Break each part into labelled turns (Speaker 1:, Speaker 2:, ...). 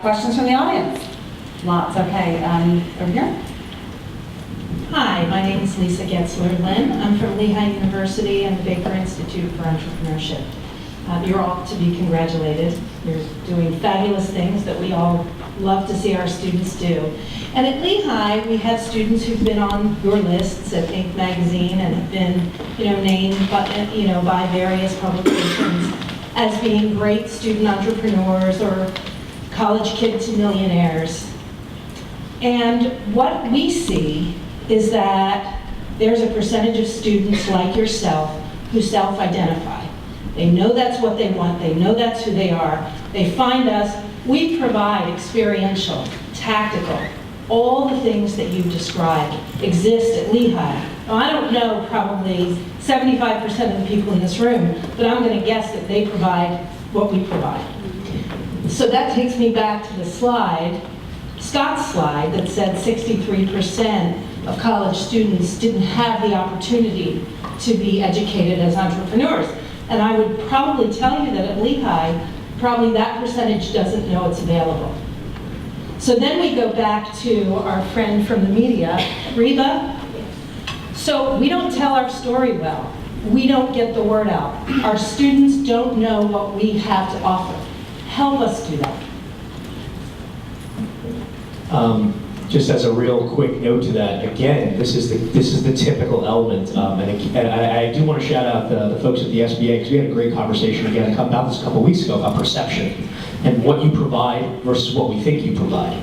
Speaker 1: Questions from the audience? Lots, okay. Over here.
Speaker 2: Hi, my name is Lisa Getzler-Lynn. I'm from Lehigh University and the Baker Institute for Entrepreneurship. You're all to be congratulated. You're doing fabulous things that we all love to see our students do. And at Lehigh, we have students who've been on your lists at Inc. magazine and have been, named by various publications as being great student entrepreneurs or college kid to millionaires. And what we see is that there's a percentage of students like yourself who self-identify. They know that's what they want, they know that's who they are. They find us, we provide experiential, tactical, all the things that you described exist at Lehigh. Now, I don't know probably 75% of the people in this room, but I'm going to guess that they provide what we provide. So that takes me back to the slide, Scott's slide, that said 63% of college students didn't have the opportunity to be educated as entrepreneurs. And I would probably tell you that at Lehigh, probably that percentage doesn't know it's available. So then we go back to our friend from the media, Reba. So we don't tell our story well. We don't get the word out. Our students don't know what we have to offer. Help us do that.
Speaker 3: Just as a real quick note to that, again, this is the typical element, and I do want to shout out the folks at the SBA, because we had a great conversation again about this a couple weeks ago about perception and what you provide versus what we think you provide.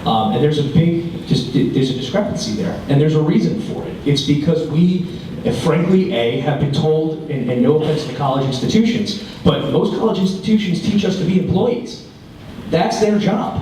Speaker 3: And there's there's a discrepancy there, and there's a reason for it. It's because we, frankly, have been told, and no offense to college institutions, but most college institutions teach us to be employees. That's their job.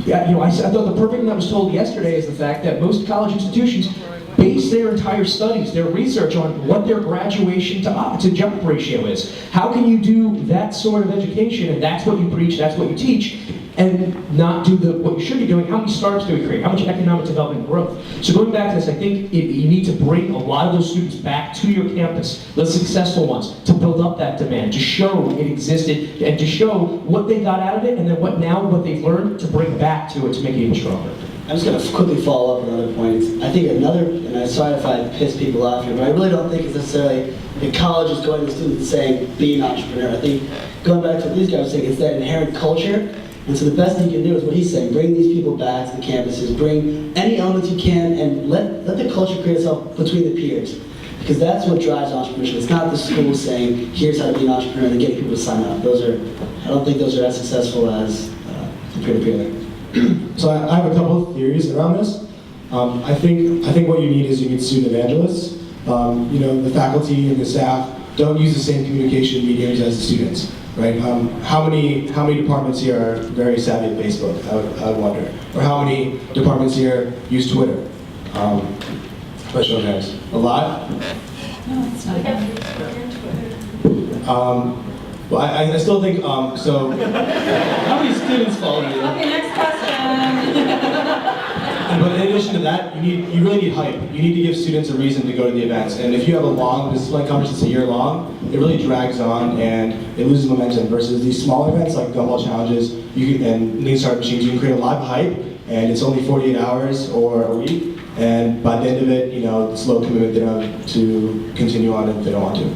Speaker 3: Yeah, I thought the perfect thing that was told yesterday is the fact that most college institutions base their entire studies, their research on what their graduation to jump ratio is. How can you do that sort of education, and that's what you preach, that's what you teach, and not do what you should be doing? How many startups do we create? How much economic development growth? So going back to this, I think you need to bring a lot of those students back to your campus, the successful ones, to build up that demand, to show it existed, and to show what they got out of it, and then what they've learned to bring back to it to make it even stronger.
Speaker 4: I'm just going to quickly follow up on another point. I think and I'm sorry if I piss people off here, but I really don't think it's necessarily the college is going to the students and saying, be an entrepreneur. I think, going back to what these guys were saying, it's that inherent culture. And so the best thing you can do is what he's saying, bring these people back to the campuses, bring any elements you can, and let the culture create itself between the peers. Because that's what drives entrepreneurship. It's not the school saying, here's how to be an entrepreneur and getting people to sign up. I don't think those are as successful as the peer-to-peer learning.
Speaker 5: So I have a couple of theories around this. I think what you need is student evangelists. The faculty and the staff don't use the same communication mediums as the students, right? How many departments here are very savvy at Facebook? I would wonder. Or how many departments here use Twitter? Show of hands. A lot?
Speaker 2: No, it's not.
Speaker 5: Well, I still think so.
Speaker 4: How many students follow you?
Speaker 2: Okay, next question.
Speaker 5: But in addition to that, you really need hype. You need to give students a reason to go to the events. And if you have a long business plan conference that's a year long, it really drags on and it loses momentum. Versus these smaller events like gumball challenges, and lean startup machines, you can create a lot of hype, and it's only 48 hours or a week. And by the end of it, it's low commitment to continue on if they don't want to.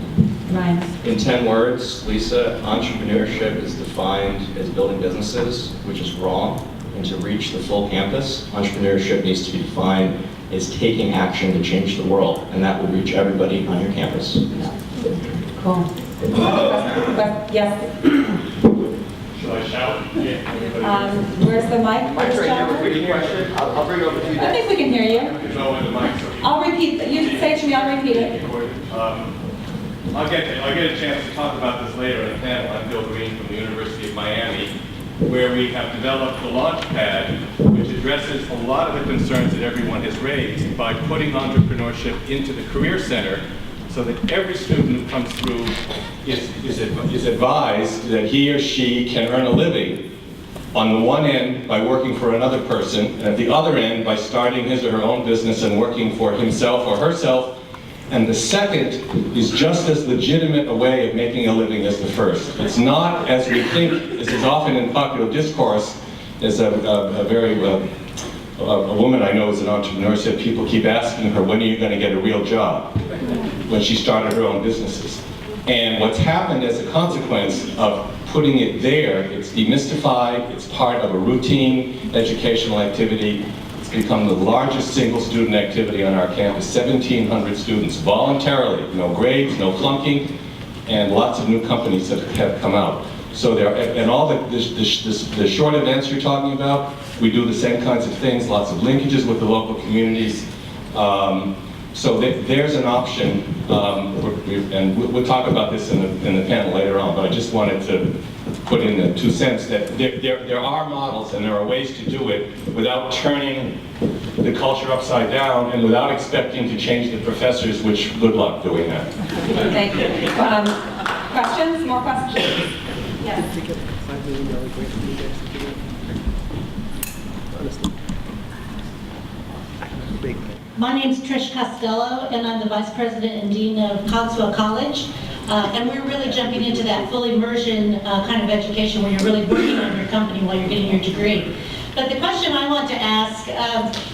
Speaker 2: Ryan.
Speaker 6: In 10 words, Lisa, entrepreneurship is defined as building businesses, which is wrong. And to reach the full campus, entrepreneurship needs to be defined as taking action to change the world, and that will reach everybody on your campus.
Speaker 1: Cool. Yes.
Speaker 7: Shall I shout? Yeah.
Speaker 1: Where's the mic?
Speaker 7: Mike's right here. Repeating question. I'll bring it over to you.
Speaker 1: I think we can hear you.
Speaker 7: You know when the mic's over.
Speaker 1: I'll repeat. You say it to me. I'll repeat it.
Speaker 7: I'll get a chance to talk about this later in a panel. I'm Bill Green from the University of Miami, where we have developed the Launchpad, which addresses a lot of the concerns that everyone has raised by putting entrepreneurship into the Career Center so that every student who comes through is advised that he or she can earn a living on the one end by working for another person, and at the other end by starting his or her own business and working for himself or herself. And the second is just as legitimate a way of making a living as the first. It's not, as we think, as is often in popular discourse, There's a woman I know is an entrepreneur, said people keep asking her, when are you going to get a real job? When she started her own businesses. And what's happened as a consequence of putting it there, it's demystified, it's part of a routine educational activity. It's become the largest single student activity on our campus, 1,700 students, voluntarily, no grades, no flunking, and lots of new companies that have come out. So there, and all the short events you're talking about, we do the same kinds of things, lots of linkages with the local communities. So there's an option, and we'll talk about this in the panel later on, but I just wanted to put in the 2 cents that there are models and there are ways to do it without turning the culture upside down and without expecting to change the professors, which good luck doing that.
Speaker 1: Thank you. Questions? More questions? Yes.
Speaker 8: My name's Trish Costello, and I'm the Vice President and Dean of Cogswell College. And we're really jumping into that full immersion kind of education where you're really working on your company while you're getting your degree. But the question I want to ask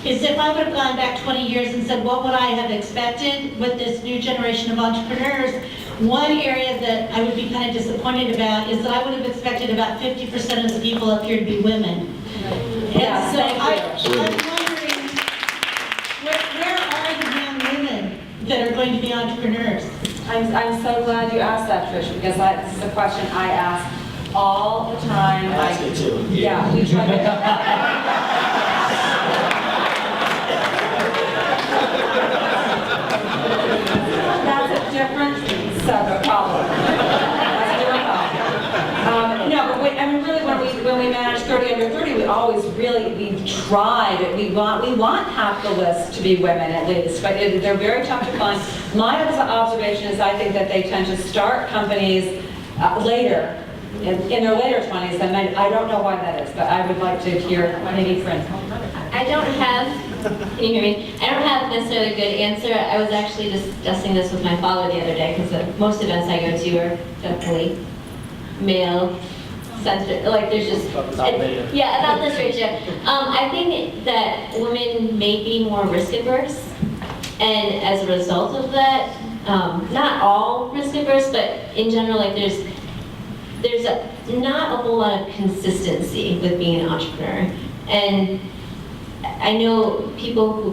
Speaker 8: is if I would have gone back 20 years and said, what would I have expected with this new generation of entrepreneurs? One area that I would be kind of disappointed about is that I would have expected about 50% of the people up here to be women.
Speaker 1: Yeah,
Speaker 8: And so
Speaker 1: thank you.
Speaker 8: I'm wondering, where are the young women that are going to be entrepreneurs?
Speaker 1: I'm so glad you asked that, Trish, because this is a question I ask all the time.
Speaker 4: I ask it too.
Speaker 1: Yeah, we try to. That's a different set of problem. That's a different problem. No, but I mean, really, when we manage 30 under 30, we always really, we tried. We want half the list to be women at least, but they're very tough to find. My observation is I think that they tend to start companies later, in their later 20s, and I don't know why that is, but I would like to hear maybe friends.
Speaker 9: I don't have, can you hear me? I don't have necessarily a good answer. I was actually discussing this with my father the other day because most events I go to are definitely male-centered. Like there's just, yeah, about this ratio. I think that women may be more risk-averse, and as a result of that, not all risk-averse, but in general, like there's not a whole lot of consistency with being an entrepreneur. And I know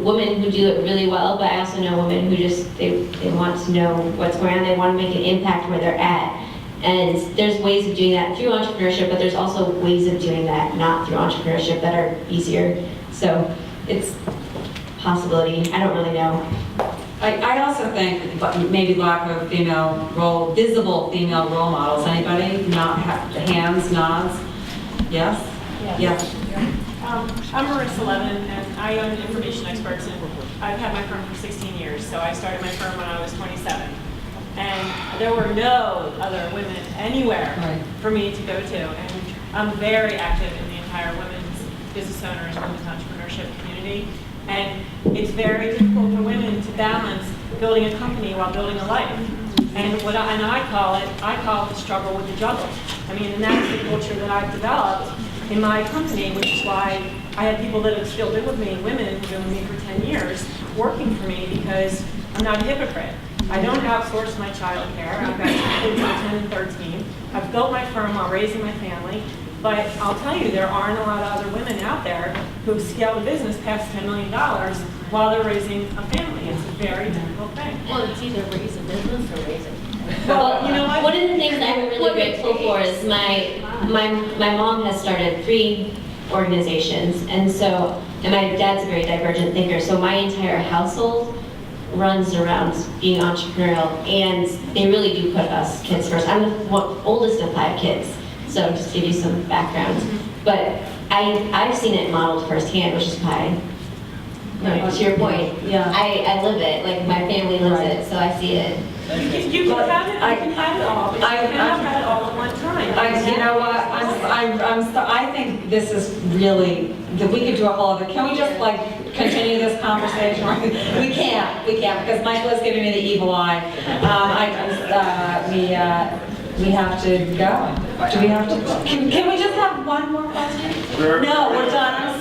Speaker 9: women who do it really well, but I also know women who just, they want to know what's going on, they want to make an impact where they're at. And there's ways of doing that through entrepreneurship, but there's also ways of doing that not through entrepreneurship that are easier. So it's possibility, I don't really know.
Speaker 1: I also think maybe lack of visible female role models. Anybody? Not hands, nods? Yes? Yes.
Speaker 10: I'm Marissa Levin, and I own Information Experts, and I've had my firm for 16 years, so I started my firm when I was 27. And there were no other women anywhere for me to go to, and I'm very active in the entire women's business owners and women's entrepreneurship community. And it's very difficult for women to balance building a company while building a life. And I call it the struggle with the juggle. I mean, and that's the culture that I've developed in my company, which is why I have people that have still been with me, women who've been with me for 10 years, working for me because I'm not a hypocrite. I don't outsource my child care. I've got kids who are 10 and 13. I've built my firm while raising my family. But I'll tell you, there aren't a lot of other women out there who've scaled a business past $10 million while they're raising a family. It's a very difficult thing.
Speaker 9: Well, it's either raise a business or raise it.
Speaker 10: Well, you know what?
Speaker 9: One of the things I'm really grateful for is my mom has started 3 organizations, and my dad's a very divergent thinker, so my entire household runs around being entrepreneurial, and they really do put us kids first. I'm the oldest of 5 kids. So just to give you some background. But I've seen it modeled firsthand, which is why, to your point, I live it. Like my family lives it, so I see it.
Speaker 10: You can have it all, but you cannot have it all at one time.
Speaker 1: You know what? I think this is really, that we could do a whole other, can we just like continue this conversation? We can't, because Michael is giving me the evil eye. we have to go. Do we have to, can we just have one more question? No, we're done, I'm